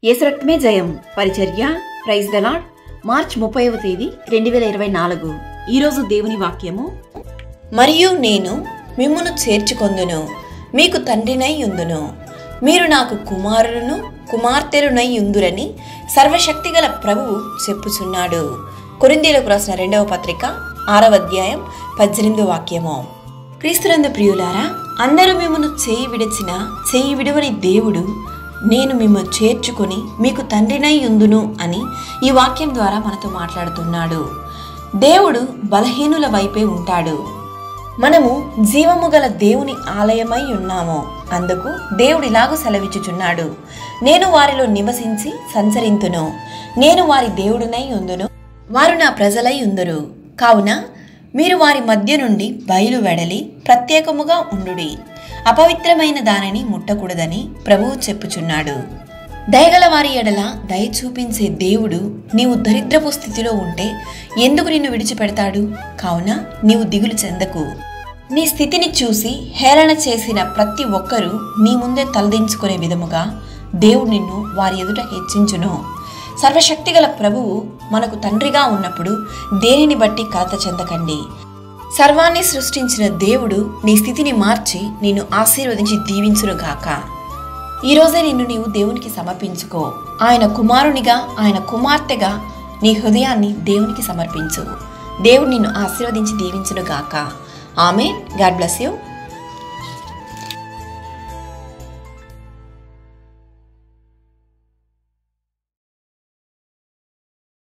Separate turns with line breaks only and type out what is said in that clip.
యేసు రక్తమే జయం పరిచర్య ప్రైజ్ ద లార్డ్. మార్చ్ 30వ తేదీ 2024. ఈరోజు దేవుని వాక్యము,
మరియు నేను మిమ్మును చేర్చుకొందును, మీకు తండ్రినై యుందును, మీరు నాకు కుమారులను కుమార్తెలునై యుందురని సర్వశక్తిగల ప్రభువు చెప్పుచున్నాడు. కొరింథీయులకు రాసిన 2వ పత్రిక 6వ అధ్యాయం 18వ వాక్యము. క్రీస్తునందు ప్రియులారా, అందరూ మిమ్మును చేయి విడిచిన చేయి విడువని దేవుడు నేను మిమ్మల్ని చేర్చుకొని మీకు తండ్రినై యుందును అని ఈ వాక్యం ద్వారా మనతో మాట్లాడుతున్నాడు. దేవుడు బలహీనుల వైపే ఉంటాడు. మనము జీవము గల దేవుని ఆలయమై ఉన్నాము. అందుకు దేవుడు ఇలాగూ సెలవిచ్చుచున్నాడు, నేను వారిలో నివసించి సంచరింతును, నేను వారి దేవుడునై యుందును, వారు నా ప్రజలై యుందురు. కావున మీరు వారి మధ్య నుండి బయలు వెడలి ప్రత్యేకముగా ఉండుడి, అపవిత్రమైన దానిని ముట్టకూడదని ప్రభువు చెప్పుచున్నాడు. దయగల వారి ఎడల దయ చూపించే దేవుడు నీవు దరిద్రపు స్థితిలో ఉంటే ఎందుకు నిన్ను విడిచిపెడతాడు? కావున నీవు దిగులు చెందకు. నీ స్థితిని చూసి హేళన చేసిన ప్రతి ఒక్కరూ నీ ముందే తలదించుకునే విధముగా దేవుడు నిన్ను వారి ఎదుట హెచ్చించును. సర్వశక్తిగల ప్రభువు మనకు తండ్రిగా ఉన్నప్పుడు దేనిని బట్టి కలత చెందకండి. సర్వాన్ని సృష్టించిన దేవుడు నీ స్థితిని మార్చి నిన్ను ఆశీర్వదించి దీవించునుగాక. ఈరోజే నీవు దేవునికి సమర్పించుకో. ఆయన కుమారునిగా, ఆయన కుమార్తెగా నీ హృదయాన్ని దేవునికి సమర్పించు. దేవుడు నిన్ను ఆశీర్వదించి దీవించునుగాక. ఆమేన్. God bless you.